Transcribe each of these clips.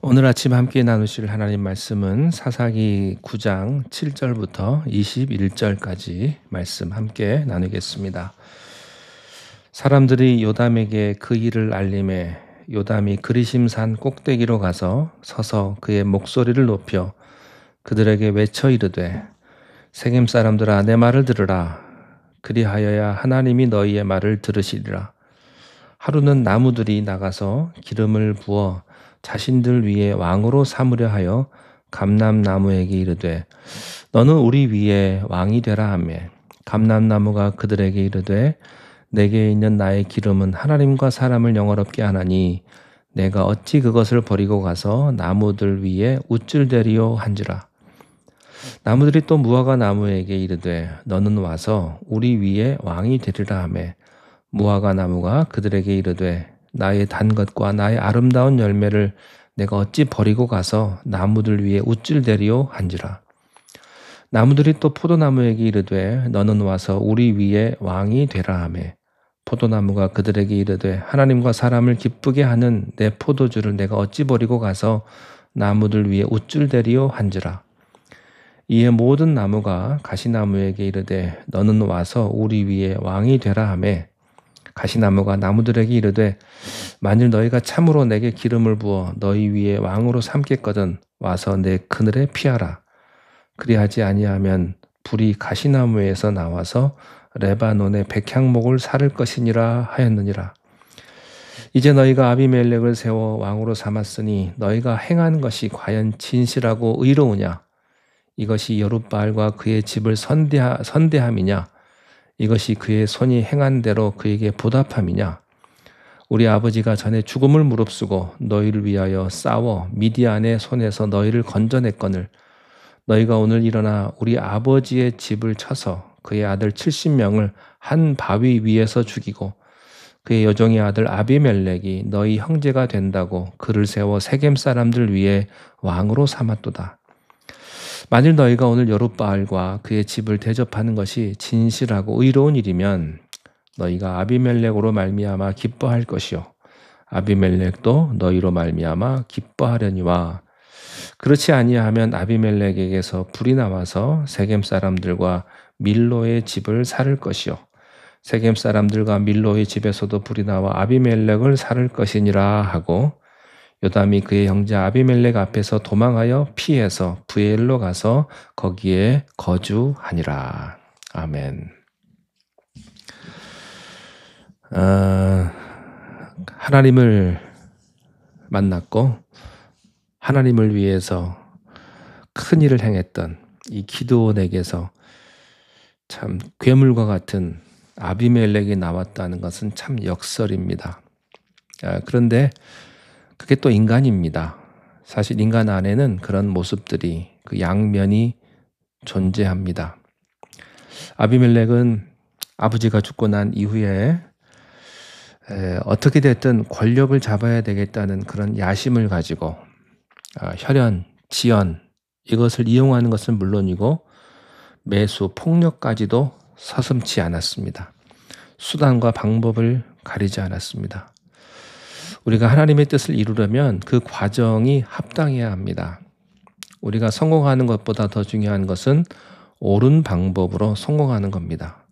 오늘 아침 함께 나누실 하나님 말씀은 사사기 9장 7절부터 21절까지 말씀 함께 나누겠습니다. 사람들이 요담에게 그 일을 알림해 요담이 그리심산 꼭대기로 가서 서서 그의 목소리를 높여 그들에게 외쳐 이르되 세겜 사람들아 내 말을 들으라. 그리하여야 하나님이 너희의 말을 들으시리라. 하루는 나무들이 나가서 기름을 부어 자신들 위에 왕으로 삼으려 하여 감람나무에게 이르되 너는 우리 위에 왕이 되라 하며 감람나무가 그들에게 이르되 내게 있는 나의 기름은 하나님과 사람을 영화롭게 하나니 내가 어찌 그것을 버리고 가서 나무들 위에 우쭐대리요 한지라. 나무들이 또 무화과 나무에게 이르되 너는 와서 우리 위에 왕이 되리라 하며 무화과 나무가 그들에게 이르되 나의 단 것과 나의 아름다운 열매를 내가 어찌 버리고 가서 나무들 위에 우쭐대리요 한지라. 나무들이 또 포도나무에게 이르되 너는 와서 우리 위에 왕이 되라 하며 포도나무가 그들에게 이르되 하나님과 사람을 기쁘게 하는 내 포도주를 내가 어찌 버리고 가서 나무들 위에 우쭐대리요 한지라. 이에 모든 나무가 가시나무에게 이르되 너는 와서 우리 위에 왕이 되라 하며 가시나무가 나무들에게 이르되 만일 너희가 참으로 내게 기름을 부어 너희 위에 왕으로 삼겠거든 와서 내 그늘에 피하라. 그리하지 아니하면 불이 가시나무에서 나와서 레바논의 백향목을 사를 것이니라 하였느니라. 이제 너희가 아비멜렉을 세워 왕으로 삼았으니 너희가 행한 것이 과연 진실하고 의로우냐? 이것이 여룻바알과 그의 집을 선대함이냐? 이것이 그의 손이 행한 대로 그에게 보답함이냐? 우리 아버지가 전에 죽음을 무릅쓰고 너희를 위하여 싸워 미디안의 손에서 너희를 건져냈거늘 너희가 오늘 일어나 우리 아버지의 집을 쳐서 그의 아들 70명을 한 바위 위에서 죽이고 그의 여종의 아들 아비멜렉이 너희 형제가 된다고 그를 세워 세겜 사람들 위에 왕으로 삼았도다. 만일 너희가 오늘 여룻바알과 그의 집을 대접하는 것이 진실하고 의로운 일이면 너희가 아비멜렉으로 말미암아 기뻐할 것이요 아비멜렉도 너희로 말미암아 기뻐하려니와 그렇지 아니하면 아비멜렉에게서 불이 나와서 세겜 사람들과 밀로의 집을 살을 것이요 세겜 사람들과 밀로의 집에서도 불이 나와 아비멜렉을 살을 것이니라 하고 요담이 그의 형제 아비멜렉 앞에서 도망하여 피해서 부엘로 가서 거기에 거주하니라. 아멘. 하나님을 만났고 하나님을 위해서 큰 일을 행했던 이 기드온에게서 참 괴물과 같은 아비멜렉이 나왔다는 것은 참 역설입니다. 그런데 그게 또 인간입니다. 사실 인간 안에는 그런 모습들이 그 양면이 존재합니다. 아비멜렉은 아버지가 죽고 난 이후에 어떻게 됐든 권력을 잡아야 되겠다는 그런 야심을 가지고 혈연, 지연 이것을 이용하는 것은 물론이고 매수, 폭력까지도 서슴지 않았습니다. 수단과 방법을 가리지 않았습니다. 우리가 하나님의 뜻을 이루려면 그 과정이 합당해야 합니다. 우리가 성공하는 것보다 더 중요한 것은 옳은 방법으로 성공하는 겁니다.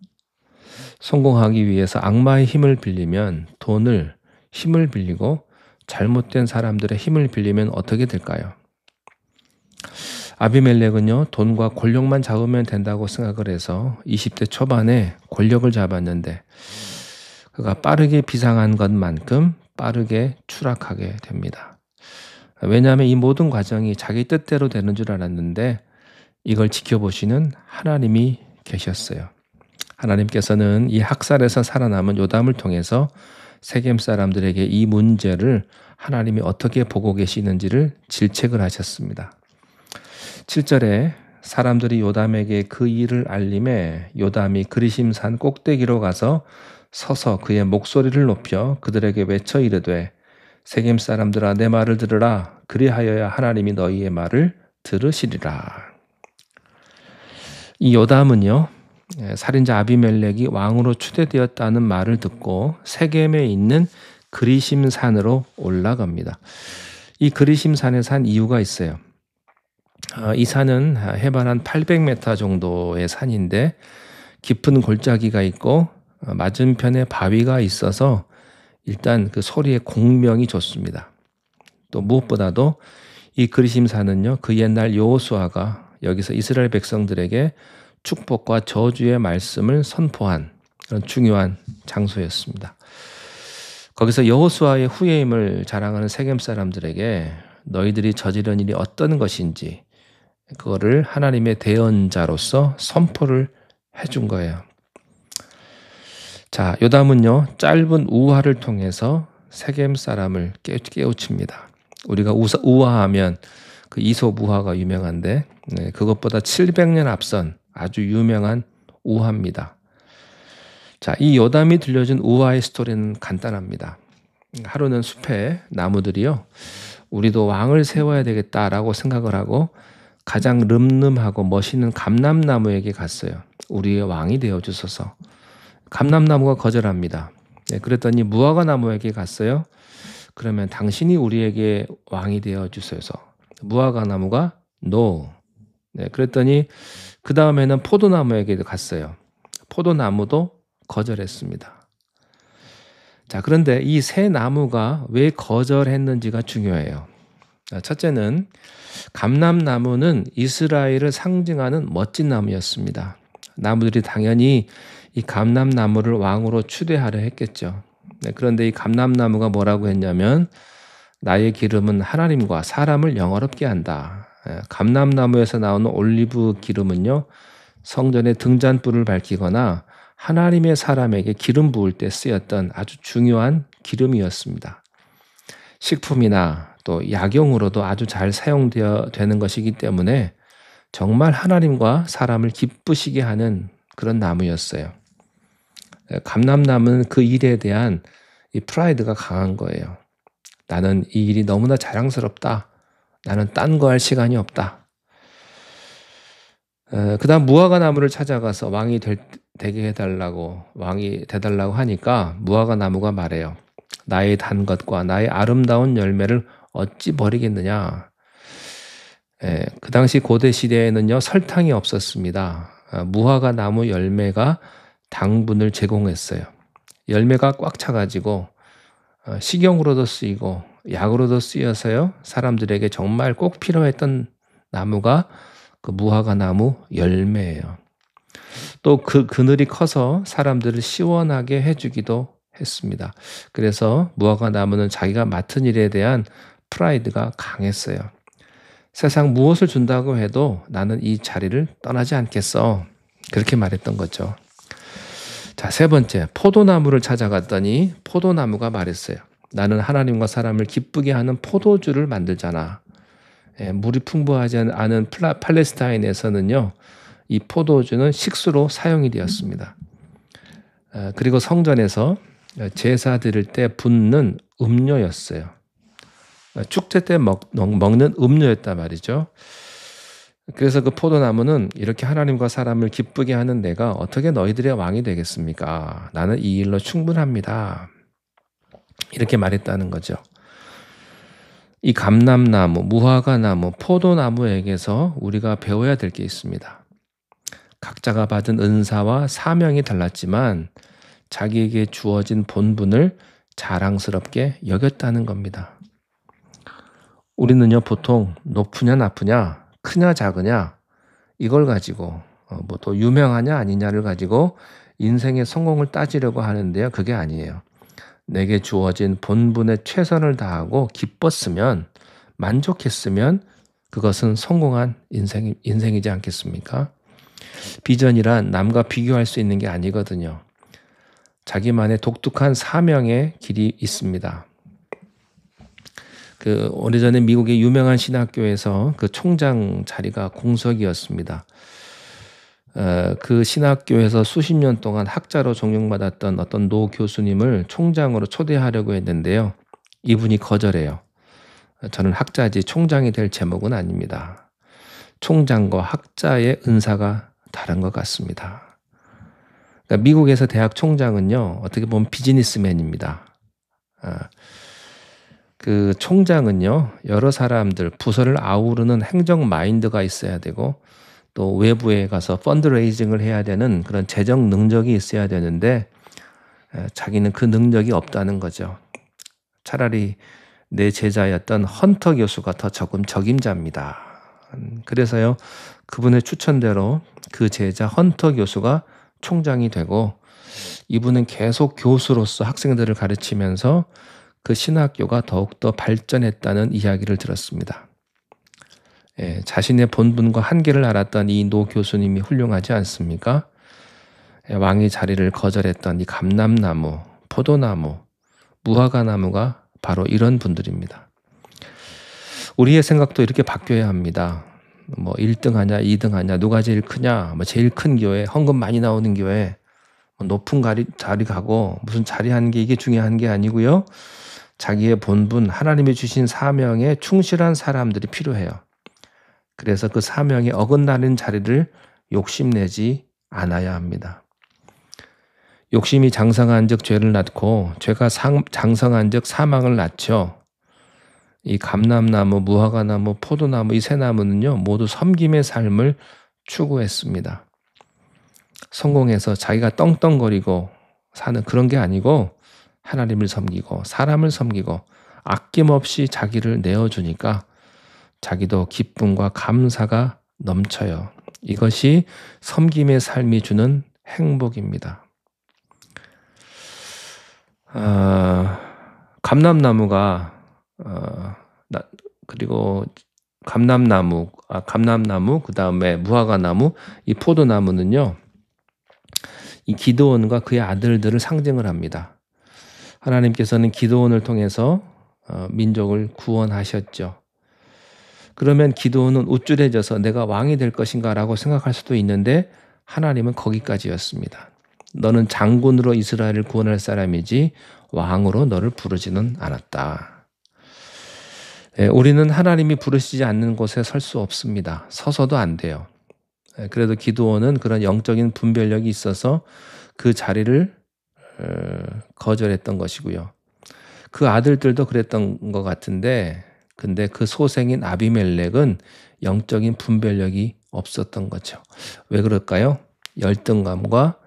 성공하기 위해서 악마의 힘을 빌리면 돈을 힘을 빌리고 잘못된 사람들의 힘을 빌리면 어떻게 될까요? 아비멜렉은요 돈과 권력만 잡으면 된다고 생각을 해서 20대 초반에 권력을 잡았는데 그가 빠르게 비상한 것만큼 빠르게 추락하게 됩니다. 왜냐하면 이 모든 과정이 자기 뜻대로 되는 줄 알았는데 이걸 지켜보시는 하나님이 계셨어요. 하나님께서는 이 학살에서 살아남은 요담을 통해서 세겜 사람들에게 이 문제를 하나님이 어떻게 보고 계시는지를 질책을 하셨습니다. 7절에 사람들이 요담에게 그 일을 알림해 요담이 그리심산 꼭대기로 가서 서서 그의 목소리를 높여 그들에게 외쳐 이르되 세겜 사람들아 내 말을 들으라. 그리하여야 하나님이 너희의 말을 들으시리라. 이 요담은요 살인자 아비멜렉이 왕으로 추대되었다는 말을 듣고 세겜에 있는 그리심산으로 올라갑니다. 이 그리심산에 산 이유가 있어요. 이 산은 해발 한 800m 정도의 산인데 깊은 골짜기가 있고 맞은편에 바위가 있어서 일단 그 소리의 공명이 좋습니다. 또 무엇보다도 이 그리심산은요, 그 옛날 여호수아가 여기서 이스라엘 백성들에게 축복과 저주의 말씀을 선포한 그런 중요한 장소였습니다. 거기서 여호수아의 후예임을 자랑하는 세겜 사람들에게 너희들이 저지른 일이 어떤 것인지 그거를 하나님의 대언자로서 선포를 해준 거예요. 자, 요담은요, 짧은 우화를 통해서 세겜 사람을 깨우칩니다. 우리가 우화하면 그 이솝 우화가 유명한데 그것보다 700년 앞선 아주 유명한 우화입니다. 자, 이 요담이 들려준 우화의 스토리는 간단합니다. 하루는 숲에 나무들이요, 우리도 왕을 세워야 되겠다라고 생각을 하고 가장 름름하고 멋있는 감람나무에게 갔어요. 우리의 왕이 되어 주소서. 감람나무가 거절합니다. 그랬더니 무화과 나무에게 갔어요. 그러면 당신이 우리에게 왕이 되어 주소서. 무화과 나무가 no. 그랬더니 그 다음에는 포도나무에게 갔어요. 포도나무도 거절했습니다. 자, 그런데 이 세 나무가 왜 거절했는지가 중요해요. 첫째는 감람나무는 이스라엘을 상징하는 멋진 나무였습니다. 나무들이 당연히 이 감람나무를 왕으로 추대하려 했겠죠. 그런데 이 감람나무가 뭐라고 했냐면 나의 기름은 하나님과 사람을 영화롭게 한다. 감람나무에서 나오는 올리브 기름은요, 성전의 등잔불을 밝히거나 하나님의 사람에게 기름 부을 때 쓰였던 아주 중요한 기름이었습니다. 식품이나 또 약용으로도 아주 잘 사용되는 것이기 때문에 정말 하나님과 사람을 기쁘시게 하는 그런 나무였어요. 감람나무는 그 일에 대한 이 프라이드가 강한 거예요. 나는 이 일이 너무나 자랑스럽다. 나는 딴 거 할 시간이 없다. 그 다음 무화과 나무를 찾아가서 왕이 되게 해달라고, 왕이 돼달라고 하니까 무화과 나무가 말해요. 나의 단 것과 나의 아름다운 열매를 어찌 버리겠느냐. 그 당시 고대 시대에는요, 설탕이 없었습니다. 무화과 나무 열매가 당분을 제공했어요. 열매가 꽉 차가지고 식용으로도 쓰이고 약으로도 쓰여서요, 사람들에게 정말 꼭 필요했던 나무가 그 무화과 나무 열매예요. 또 그 그늘이 커서 사람들을 시원하게 해주기도 했습니다. 그래서 무화과 나무는 자기가 맡은 일에 대한 프라이드가 강했어요. 세상 무엇을 준다고 해도 나는 이 자리를 떠나지 않겠어. 그렇게 말했던 거죠. 자, 세 번째, 포도나무를 찾아갔더니 포도나무가 말했어요. 나는 하나님과 사람을 기쁘게 하는 포도주를 만들잖아. 물이 풍부하지 않은 팔레스타인에서는요, 이 포도주는 식수로 사용이 되었습니다. 그리고 성전에서 제사 드릴 때 붓는 음료였어요. 축제 때 먹는 음료였단 말이죠. 그래서 그 포도나무는 이렇게 하나님과 사람을 기쁘게 하는 내가 어떻게 너희들의 왕이 되겠습니까? 나는 이 일로 충분합니다. 이렇게 말했다는 거죠. 이 감람나무, 무화과 나무, 포도나무에게서 우리가 배워야 될 게 있습니다. 각자가 받은 은사와 사명이 달랐지만 자기에게 주어진 본분을 자랑스럽게 여겼다는 겁니다. 우리는요, 보통 높으냐 나쁘냐, 크냐 작으냐 이걸 가지고 뭐 또 유명하냐 아니냐를 가지고 인생의 성공을 따지려고 하는데요, 그게 아니에요. 내게 주어진 본분에 최선을 다하고 기뻤으면, 만족했으면 그것은 성공한 인생이지 않겠습니까? 비전이란 남과 비교할 수 있는 게 아니거든요. 자기만의 독특한 사명의 길이 있습니다. 오래전에 미국의 유명한 신학교에서 그 총장 자리가 공석이었습니다. 그 신학교에서 수십 년 동안 학자로 존경받았던 어떤 노 교수님을 총장으로 초대하려고 했는데요. 이분이 거절해요. 저는 학자지 총장이 될 제목은 아닙니다. 총장과 학자의 은사가 다른 것 같습니다. 그러니까 미국에서 대학 총장은요, 어떻게 보면 비즈니스맨입니다. 그 총장은요, 여러 사람들, 부서를 아우르는 행정 마인드가 있어야 되고, 또 외부에 가서 펀드레이징을 해야 되는 그런 재정 능력이 있어야 되는데, 자기는 그 능력이 없다는 거죠. 차라리 내 제자였던 헌터 교수가 더 적임자입니다. 그래서요, 그분의 추천대로 그 제자 헌터 교수가 총장이 되고, 이분은 계속 교수로서 학생들을 가르치면서 그 신학교가 더욱더 발전했다는 이야기를 들었습니다. 자신의 본분과 한계를 알았던 이 노 교수님이 훌륭하지 않습니까? 왕의 자리를 거절했던 이 감람나무, 포도나무, 무화과나무가 바로 이런 분들입니다. 우리의 생각도 이렇게 바뀌어야 합니다. 뭐 1등 하냐, 2등 하냐, 누가 제일 크냐, 뭐 제일 큰 교회, 헌금 많이 나오는 교회, 높은 자리 가고 무슨 자리 하는 게 이게 중요한 게 아니고요. 자기의 본분, 하나님이 주신 사명에 충실한 사람들이 필요해요. 그래서 그 사명에 어긋나는 자리를 욕심내지 않아야 합니다. 욕심이 장성한 즉 죄를 낳고 죄가 장성한 즉 사망을 낳죠. 이 감람나무, 무화과나무, 포도나무 이 세 나무는요 모두 섬김의 삶을 추구했습니다. 성공해서 자기가 떵떵거리고 사는 그런 게 아니고 하나님을 섬기고 사람을 섬기고 아낌없이 자기를 내어주니까 자기도 기쁨과 감사가 넘쳐요. 이것이 섬김의 삶이 주는 행복입니다. 감람나무가 그리고 감람나무 그 다음에 무화과나무 이 포도나무는요 이 기드온과 그의 아들들을 상징을 합니다. 하나님께서는 기드온을 통해서 민족을 구원하셨죠. 그러면 기드온은 우쭐해져서 내가 왕이 될 것인가 라고 생각할 수도 있는데 하나님은 거기까지였습니다. 너는 장군으로 이스라엘을 구원할 사람이지 왕으로 너를 부르지는 않았다. 우리는 하나님이 부르시지 않는 곳에 설 수 없습니다. 서서도 안 돼요. 그래도 기드온은 그런 영적인 분별력이 있어서 그 자리를 거절했던 것이고요. 그 아들들도 그랬던 것 같은데 근데 그 소생인 아비멜렉은 영적인 분별력이 없었던 거죠. 왜 그럴까요? 열등감과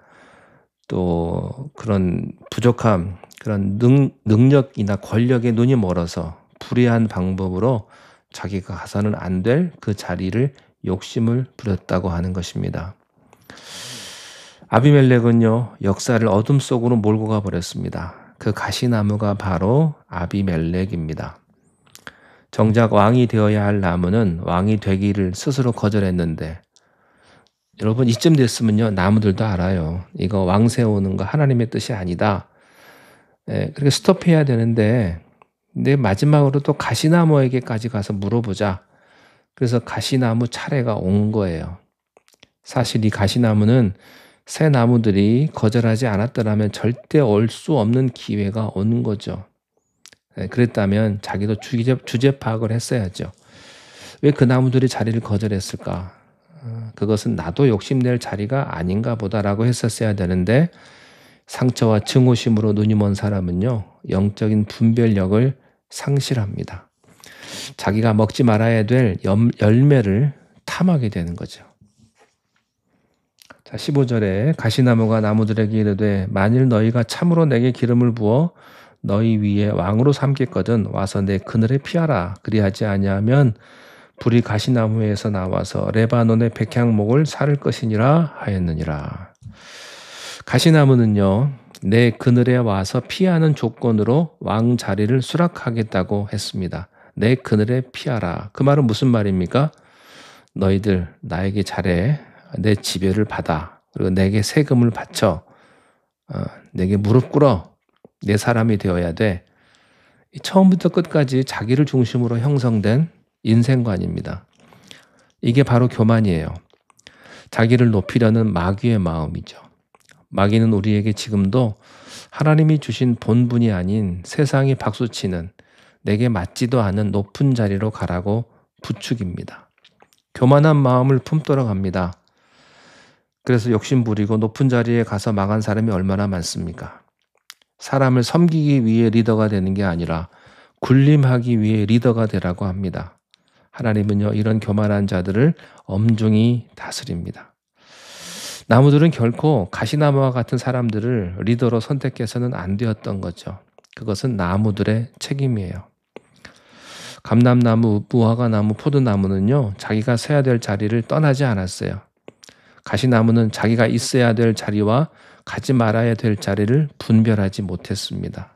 또 그런 부족함, 그런 능력이나 권력에 눈이 멀어서 불의한 방법으로 자기가 가서는 안 될 그 자리를 욕심을 부렸다고 하는 것입니다. 아비멜렉은요, 역사를 어둠 속으로 몰고 가버렸습니다. 그 가시나무가 바로 아비멜렉입니다. 정작 왕이 되어야 할 나무는 왕이 되기를 스스로 거절했는데 여러분 이쯤 됐으면요 나무들도 알아요. 이거 왕 세우는 거 하나님의 뜻이 아니다. 그렇게 스톱해야 되는데 근데 마지막으로 또 가시나무에게까지 가서 물어보자. 그래서 가시나무 차례가 온 거예요. 사실 이 가시나무는 새 나무들이 거절하지 않았더라면 절대 올 수 없는 기회가 오는 거죠. 그랬다면 자기도 주제 파악을 했어야죠. 왜 그 나무들이 자리를 거절했을까? 그것은 나도 욕심낼 자리가 아닌가 보다라고 했었어야 되는데 상처와 증오심으로 눈이 먼 사람은요. 영적인 분별력을 상실합니다. 자기가 먹지 말아야 될 열매를 탐하게 되는 거죠. 자, 15절에 가시나무가 나무들에게 이르되 만일 너희가 참으로 내게 기름을 부어 너희 위에 왕으로 삼겠거든 와서 내 그늘에 피하라. 그리하지 아니하면 불이 가시나무에서 나와서 레바논의 백향목을 사를 것이니라 하였느니라. 가시나무는요. 내 그늘에 와서 피하는 조건으로 왕 자리를 수락하겠다고 했습니다. 내 그늘에 피하라. 그 말은 무슨 말입니까? 너희들 나에게 잘해. 내 지배를 받아. 그리고 내게 세금을 바쳐. 내게 무릎 꿇어. 내 사람이 되어야 돼. 처음부터 끝까지 자기를 중심으로 형성된 인생관입니다. 이게 바로 교만이에요. 자기를 높이려는 마귀의 마음이죠. 마귀는 우리에게 지금도 하나님이 주신 본분이 아닌 세상이 박수치는 내게 맞지도 않은 높은 자리로 가라고 부추깁니다. 교만한 마음을 품도록 합니다. 그래서 욕심 부리고 높은 자리에 가서 망한 사람이 얼마나 많습니까? 사람을 섬기기 위해 리더가 되는 게 아니라 군림하기 위해 리더가 되라고 합니다. 하나님은요, 이런 교만한 자들을 엄중히 다스립니다. 나무들은 결코 가시나무와 같은 사람들을 리더로 선택해서는 안 되었던 거죠. 그것은 나무들의 책임이에요. 감람나무, 무화과나무, 포도나무는요, 자기가 서야 될 자리를 떠나지 않았어요. 가시나무는 자기가 있어야 될 자리와 가지 말아야 될 자리를 분별하지 못했습니다.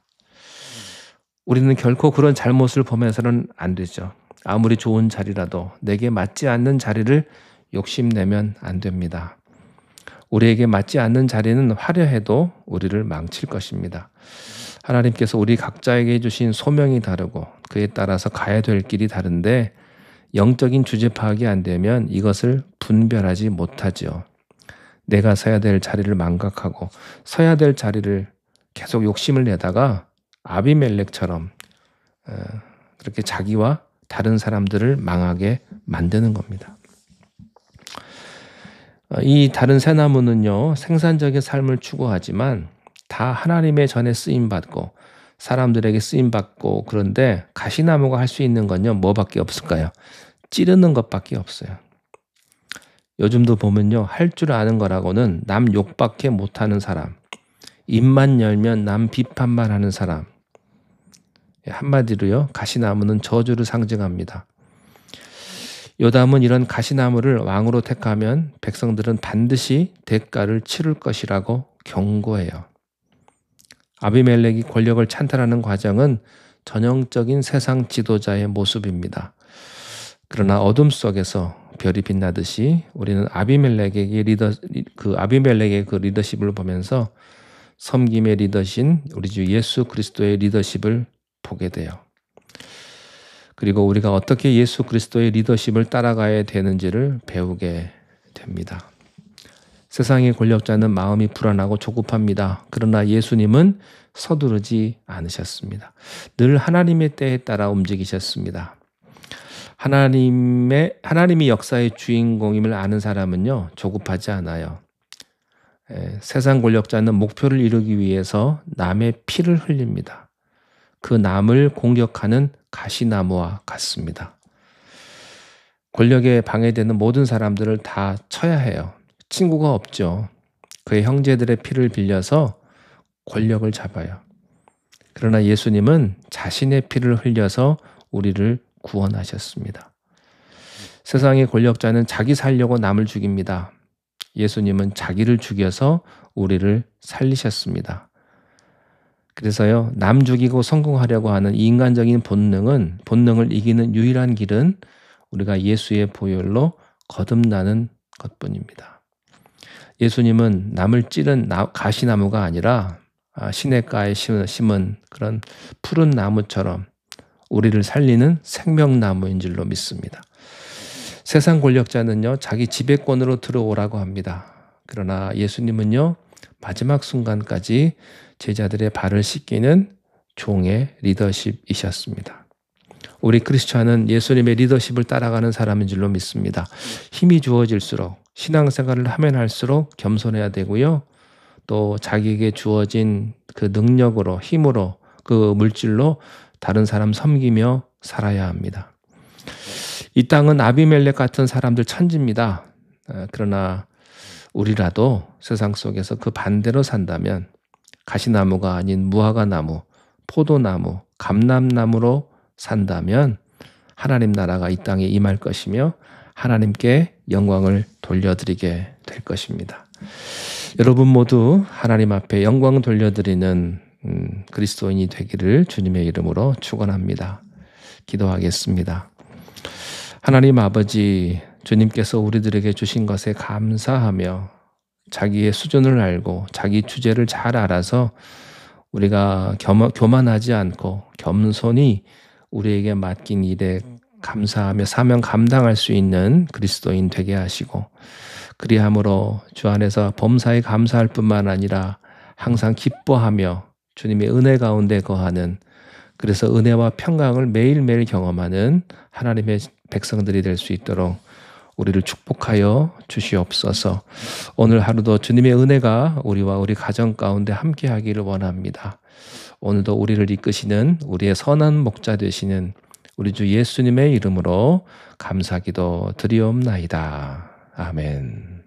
우리는 결코 그런 잘못을 보면서는 안 되죠. 아무리 좋은 자리라도 내게 맞지 않는 자리를 욕심내면 안 됩니다. 우리에게 맞지 않는 자리는 화려해도 우리를 망칠 것입니다. 하나님께서 우리 각자에게 주신 소명이 다르고 그에 따라서 가야 될 길이 다른데 영적인 주제 파악이 안 되면 이것을 분별하지 못하죠. 내가 서야 될 자리를 망각하고 서야 될 자리를 계속 욕심을 내다가 아비멜렉처럼 그렇게 자기와 다른 사람들을 망하게 만드는 겁니다. 이 다른 새 나무는요, 생산적인 삶을 추구하지만 다 하나님의 전에 쓰임받고 사람들에게 쓰임받고, 그런데 가시나무가 할 수 있는 건요, 뭐밖에 없을까요? 찌르는 것밖에 없어요. 요즘도 보면요, 할 줄 아는 거라고는 남 욕밖에 못하는 사람, 입만 열면 남 비판만 하는 사람, 한마디로요, 가시나무는 저주를 상징합니다. 요담은 이런 가시나무를 왕으로 택하면 백성들은 반드시 대가를 치를 것이라고 경고해요. 아비멜렉이 권력을 찬탈하는 과정은 전형적인 세상 지도자의 모습입니다. 그러나 어둠 속에서 별이 빛나듯이 우리는 아비멜렉의 그 리더십을 보면서 섬김의 리더신 우리 주 예수 그리스도의 리더십을 보게 돼요. 그리고 우리가 어떻게 예수 그리스도의 리더십을 따라가야 되는지를 배우게 됩니다. 세상의 권력자는 마음이 불안하고 조급합니다. 그러나 예수님은 서두르지 않으셨습니다. 늘 하나님의 때에 따라 움직이셨습니다. 하나님이 역사의 주인공임을 아는 사람은요, 조급하지 않아요. 세상 권력자는 목표를 이루기 위해서 남의 피를 흘립니다. 그 남을 공격하는 가시나무와 같습니다. 권력에 방해되는 모든 사람들을 다 쳐야 해요. 친구가 없죠. 그의 형제들의 피를 빌려서 권력을 잡아요. 그러나 예수님은 자신의 피를 흘려서 우리를 구원하셨습니다. 세상의 권력자는 자기 살려고 남을 죽입니다. 예수님은 자기를 죽여서 우리를 살리셨습니다. 그래서요, 남 죽이고 성공하려고 하는 인간적인 본능을 이기는 유일한 길은 우리가 예수의 보혈로 거듭나는 것뿐입니다. 예수님은 남을 찌른 가시나무가 아니라 시냇가에 심은 그런 푸른 나무처럼 우리를 살리는 생명나무인 줄로 믿습니다. 세상 권력자는요, 자기 지배권으로 들어오라고 합니다. 그러나 예수님은요, 마지막 순간까지 제자들의 발을 씻기는 종의 리더십이셨습니다. 우리 크리스찬은 예수님의 리더십을 따라가는 사람인 줄로 믿습니다. 힘이 주어질수록, 신앙생활을 하면 할수록 겸손해야 되고요. 또 자기에게 주어진 그 능력으로, 힘으로, 그 물질로 다른 사람 섬기며 살아야 합니다. 이 땅은 아비멜렉 같은 사람들 천지입니다. 그러나 우리라도 세상 속에서 그 반대로 산다면 가시나무가 아닌 무화과나무, 포도나무, 감람나무로 산다면 하나님 나라가 이 땅에 임할 것이며 하나님께 영광을 돌려드리게 될 것입니다. 여러분 모두 하나님 앞에 영광 돌려드리는 그리스도인이 되기를 주님의 이름으로 축원합니다. 기도하겠습니다. 하나님 아버지, 주님께서 우리들에게 주신 것에 감사하며 자기의 수준을 알고 자기 주제를 잘 알아서 우리가 교만하지 않고 겸손히 우리에게 맡긴 일에 감사하며 사명 감당할 수 있는 그리스도인 되게 하시고, 그리함으로 주 안에서 범사에 감사할 뿐만 아니라 항상 기뻐하며 주님의 은혜 가운데 거하는, 그래서 은혜와 평강을 매일매일 경험하는 하나님의 백성들이 될 수 있도록 우리를 축복하여 주시옵소서. 오늘 하루도 주님의 은혜가 우리와 우리 가정 가운데 함께 하기를 원합니다. 오늘도 우리를 이끄시는 우리의 선한 목자 되시는 우리 주 예수님의 이름으로 감사기도 드리옵나이다. 아멘.